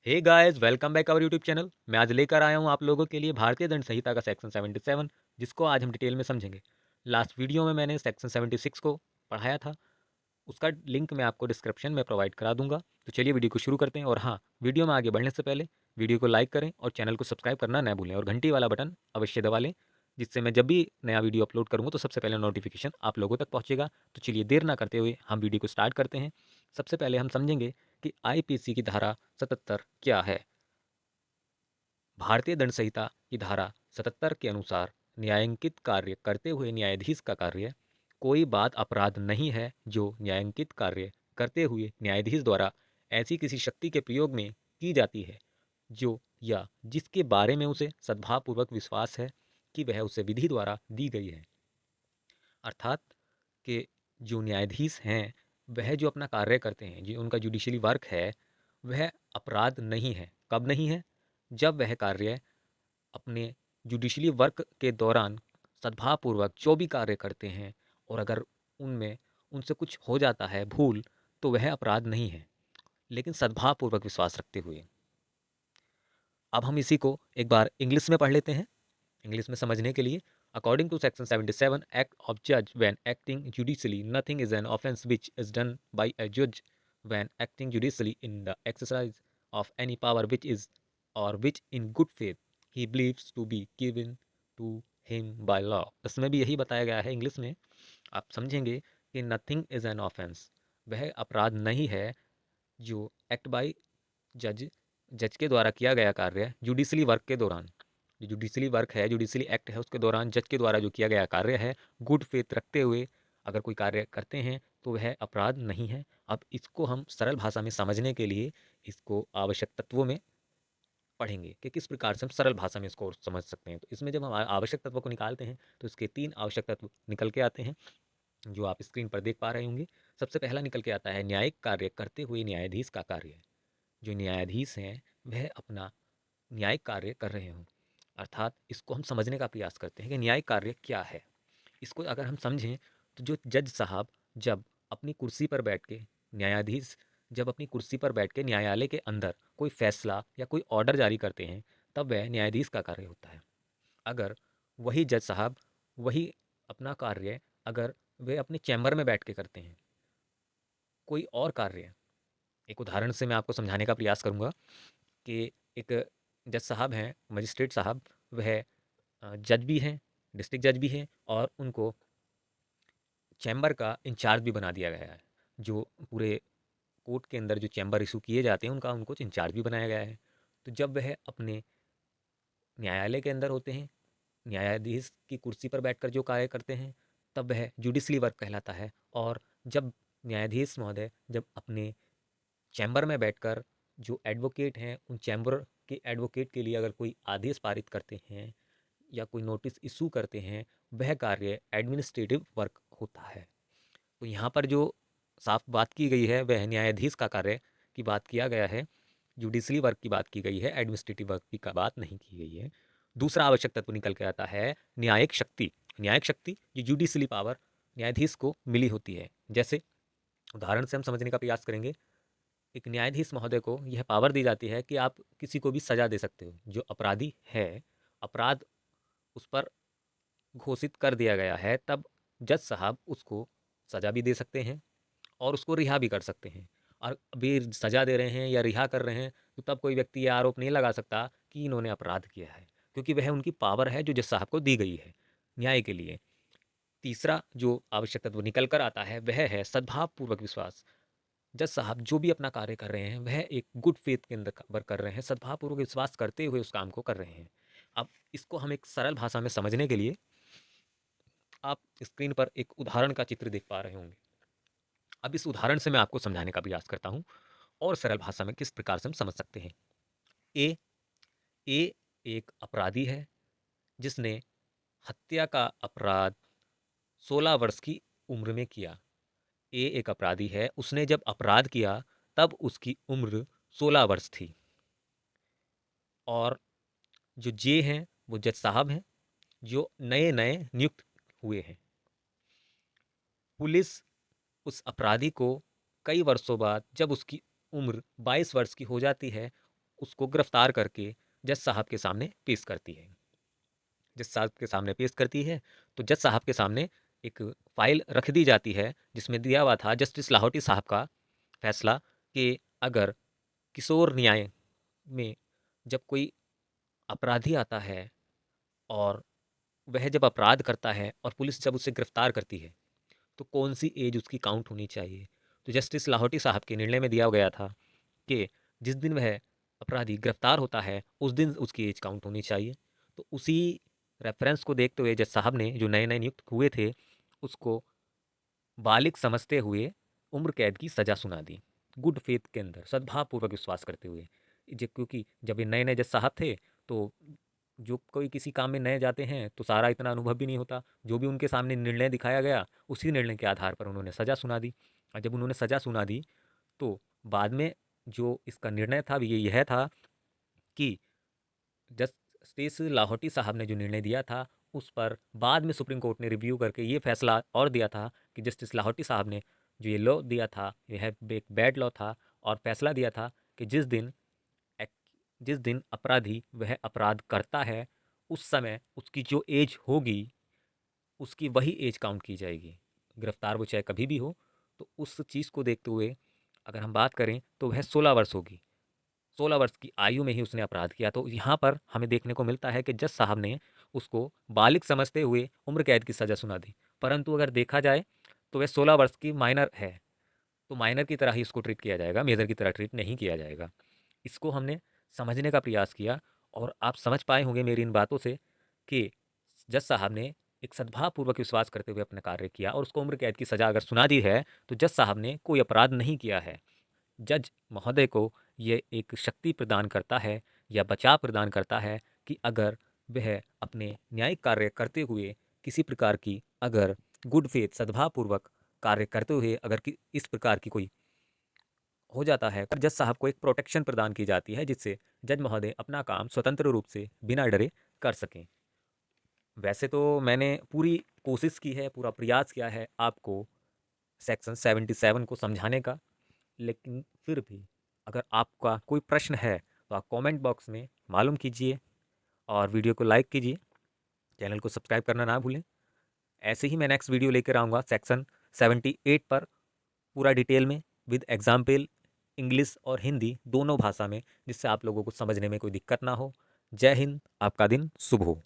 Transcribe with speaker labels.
Speaker 1: Hey guys, welcome back our YouTube channel. मैं आज लेकर आया हूँ आप लोगों के लिए भारतीय दंड संहिता का सेक्शन 77, जिसको आज हम डिटेल में समझेंगे। लास्ट वीडियो में मैंने सेक्शन 76 को पढ़ाया था, उसका लिंक मैं आपको डिस्क्रिप्शन में प्रोवाइड करा दूंगा। तो चलिए वीडियो को शुरू करते हैं। और हाँ, वीडियो में आगे बढ़ने से पहले वीडियो को लाइक करें और चैनल को सब्सक्राइब करना न भूलें और घंटी वाला बटन अवश्य दबा लें, जिससे मैं जब भी नया वीडियो अपलोड करूँगा तो सबसे पहले नोटिफिकेशन आप लोगों तक पहुँचेगा। तो चलिए देर ना करते हुए हम वीडियो को स्टार्ट करते हैं। सबसे पहले हम समझेंगे कि आईपीसी की धारा 77 क्या है। भारतीय दंड संहिता की धारा 77 के अनुसार न्यायांकित कार्य करते हुए न्यायाधीश का कार्य कोई बात अपराध नहीं है जो न्यायांकित कार्य करते हुए न्यायाधीश द्वारा ऐसी किसी शक्ति के प्रयोग में की जाती है जो या जिसके बारे में उसे सद्भावपूर्वक विश्वास है कि वह उसे विधि द्वारा दी गई है। अर्थात कि जो न्यायाधीश हैं वह जो अपना कार्य करते हैं, जो उनका जुडिशरी वर्क है, वह अपराध नहीं है। कब नहीं है? जब वह कार्य अपने जुडिशली वर्क के दौरान सद्भावपूर्वक जो भी कार्य करते हैं और अगर उनमें उनसे कुछ हो जाता है भूल, तो वह अपराध नहीं है, लेकिन सद्भावपूर्वक विश्वास रखते हुए। अब हम इसी को एक बार इंग्लिश में पढ़ लेते हैं। इंग्लिश में समझने के लिए, according to section 77 act of जज when acting judicially nothing is an offence which is done by अ जज when acting judicially in the exercise of any power which is और विच in good faith he believes to be given to him by law. इसमें भी यही बताया गया है English में। आप समझेंगे कि नथिंग इज एन ऑफेंस, वह अपराध नहीं है जो एक्ट बाय जज जज के द्वारा किया गया कार्य जुडिशली वर्क के दौरान, जो जुडिशली वर्क है, जुडिशली एक्ट है, उसके दौरान जज के द्वारा जो किया गया कार्य है, गुड फेथ रखते हुए अगर कोई कार्य करते हैं तो वह अपराध नहीं है। अब इसको हम सरल भाषा में समझने के लिए इसको आवश्यक तत्वों में पढ़ेंगे कि किस प्रकार से हम सरल भाषा में इसको समझ सकते हैं। तो इसमें जब हम आवश्यक तत्वों को निकालते हैं तो इसके 3 आवश्यक तत्व निकल के आते हैं, जो आप स्क्रीन पर देख पा रहे होंगे। सबसे पहला निकल के आता है न्यायिक कार्य करते हुए न्यायाधीश का कार्य। जो न्यायाधीश हैं वह अपना न्यायिक कार्य कर रहे हों। अर्थात इसको हम समझने का प्रयास करते हैं कि न्यायिक कार्य क्या है। इसको अगर हम समझें तो जो जज साहब जब अपनी कुर्सी पर बैठ के, न्यायाधीश जब अपनी कुर्सी पर बैठ के न्यायालय के अंदर कोई फैसला या कोई ऑर्डर जारी करते हैं, तब वह न्यायाधीश का कार्य होता है। अगर वही जज साहब वही अपना कार्य अगर वे अपने चैम्बर में बैठ के करते हैं, कोई और कार्य, एक उदाहरण से मैं आपको समझाने का प्रयास करूँगा कि एक जज साहब हैं, मजिस्ट्रेट साहब, वह जज भी हैं, डिस्ट्रिक्ट जज भी हैं और उनको चैम्बर का इंचार्ज भी बना दिया गया है। जो पूरे कोर्ट के अंदर जो चैम्बर इशू किए जाते हैं उनका उनको इंचार्ज भी बनाया गया है। तो जब वह अपने न्यायालय के अंदर होते हैं, न्यायाधीश की कुर्सी पर बैठकर जो कार्य करते हैं, तब वह जुडिशली वर्क कहलाता है। और जब न्यायाधीश महोदय जब अपने चैम्बर में बैठकर जो एडवोकेट हैं उन चैम्बर के एडवोकेट के लिए अगर कोई आदेश पारित करते हैं या कोई नोटिस इशू करते हैं, वह कार्य एडमिनिस्ट्रेटिव वर्क होता है। तो यहाँ पर जो साफ बात की गई है वह न्यायाधीश का कार्य की बात किया गया है, जुडिशरी वर्क की बात की गई है, एडमिनिस्ट्रेटिव वर्क की का बात नहीं की गई है। दूसरा आवश्यक तत्व निकल के आता है न्यायिक शक्ति। न्यायिक शक्ति जो जुडिशली पावर न्यायाधीश को मिली होती है। जैसे उदाहरण से हम समझने का प्रयास करेंगे, एक न्यायाधीश महोदय को यह पावर दी जाती है कि आप किसी को भी सजा दे सकते हो। जो अपराधी है, अपराध उस पर घोषित कर दिया गया है, तब जज साहब उसको सजा भी दे सकते हैं और उसको रिहा भी कर सकते हैं। और अभी सजा दे रहे हैं या रिहा कर रहे हैं तो तब कोई व्यक्ति ये आरोप नहीं लगा सकता कि इन्होंने अपराध किया है, क्योंकि वह उनकी पावर है जो जज साहब को दी गई है न्याय के लिए। तीसरा जो आवश्यक तत्व निकल कर आता है वह है सद्भावपूर्वक विश्वास। जज साहब जो भी अपना कार्य कर रहे हैं वह एक गुड फेथ के अंदर वर्क कर रहे हैं, सद्भावपूर्वक विश्वास करते हुए उस काम को कर रहे हैं। अब इसको हम एक सरल भाषा में समझने के लिए आप स्क्रीन पर एक उदाहरण का चित्र देख पा रहे होंगे। अब इस उदाहरण से मैं आपको समझाने का प्रयास करता हूँ और सरल भाषा में किस प्रकार से हम समझ सकते हैं। ए ए एक अपराधी है जिसने हत्या का अपराध 16 वर्ष की उम्र में किया। ए एक अपराधी है, उसने जब अपराध किया तब उसकी उम्र 16 वर्ष थी। और जो जे हैं वो जज साहब हैं जो नए नए नियुक्त हुए हैं। पुलिस उस अपराधी को कई वर्षों बाद जब उसकी उम्र 22 वर्ष की हो जाती है, उसको गिरफ्तार करके जज साहब के सामने पेश करती है। जज साहब के सामने पेश करती है तो जज साहब के सामने एक फाइल रख दी जाती है जिसमें दिया हुआ था जस्टिस लाहौटी साहब का फैसला कि अगर किशोर न्याय में जब कोई अपराधी आता है और वह जब अपराध करता है और पुलिस जब उसे गिरफ्तार करती है तो कौन सी एज उसकी काउंट होनी चाहिए। तो जस्टिस लाहौटी साहब के निर्णय में दिया गया था कि जिस दिन वह अपराधी गिरफ्तार होता है उस दिन उसकी एज काउंट होनी चाहिए। तो उसी रेफरेंस को देखते हुए जज साहब ने जो नए नए नियुक्त हुए थे उसको बालिग समझते हुए उम्र कैद की सज़ा सुना दी, गुड फेथ के अंदर सद्भावपूर्वक विश्वास करते हुए। क्योंकि जब ये नए नए जज साहब थे तो जो कोई किसी काम में नए जाते हैं तो सारा इतना अनुभव भी नहीं होता, जो भी उनके सामने निर्णय दिखाया गया उसी निर्णय के आधार पर उन्होंने सज़ा सुना दी। और जब उन्होंने सज़ा सुना दी तो बाद में जो इसका निर्णय था ये यह था कि जस्टिस लाहौटी साहब ने जो निर्णय दिया था उस पर बाद में सुप्रीम कोर्ट ने रिव्यू करके ये फैसला और दिया था कि जस्टिस लाहौटी साहब ने जो ये लॉ दिया था यह एक बैड लॉ था और फैसला दिया था कि जिस दिन अपराधी वह अपराध करता है उस समय उसकी जो एज होगी उसकी वही एज काउंट की जाएगी, गिरफ्तार वो चाहे कभी भी हो। तो उस चीज़ को देखते हुए अगर हम बात करें तो वह 16 वर्ष होगी, 16 वर्ष की आयु में ही उसने अपराध किया। तो यहाँ पर हमें देखने को मिलता है कि जज साहब ने उसको बालिग समझते हुए उम्र कैद की सज़ा सुना दी, परंतु अगर देखा जाए तो वह 16 वर्ष की माइनर है, तो माइनर की तरह ही इसको ट्रीट किया जाएगा, मेजर की तरह ट्रीट नहीं किया जाएगा। इसको हमने समझने का प्रयास किया और आप समझ पाए होंगे मेरी इन बातों से कि जज साहब ने एक सद्भावपूर्वक विश्वास करते हुए अपना कार्य किया और उसको उम्र कैद की सज़ा अगर सुना दी है तो जज साहब ने कोई अपराध नहीं किया है। जज महोदय को ये एक शक्ति प्रदान करता है या बचाव प्रदान करता है कि अगर वह अपने न्यायिक कार्य करते हुए किसी प्रकार की अगर गुड फेथ सद्भावपूर्वक कार्य करते हुए अगर इस प्रकार की कोई हो जाता है तो जज साहब को एक प्रोटेक्शन प्रदान की जाती है जिससे जज महोदय अपना काम स्वतंत्र रूप से बिना डरे कर सकें। वैसे तो मैंने पूरी कोशिश की है, पूरा प्रयास किया है आपको सेक्शन 77 को समझाने का, लेकिन फिर भी अगर आपका कोई प्रश्न है तो आप कमेंट बॉक्स में मालूम कीजिए और वीडियो को लाइक कीजिए, चैनल को सब्सक्राइब करना ना भूलें। ऐसे ही मैं नेक्स्ट वीडियो लेकर आऊँगा सेक्शन 78 पर पूरा डिटेल में विद एग्जाम्पल इंग्लिश और हिंदी दोनों भाषा में, जिससे आप लोगों को समझने में कोई दिक्कत ना हो। जय हिंद, आपका दिन शुभ हो।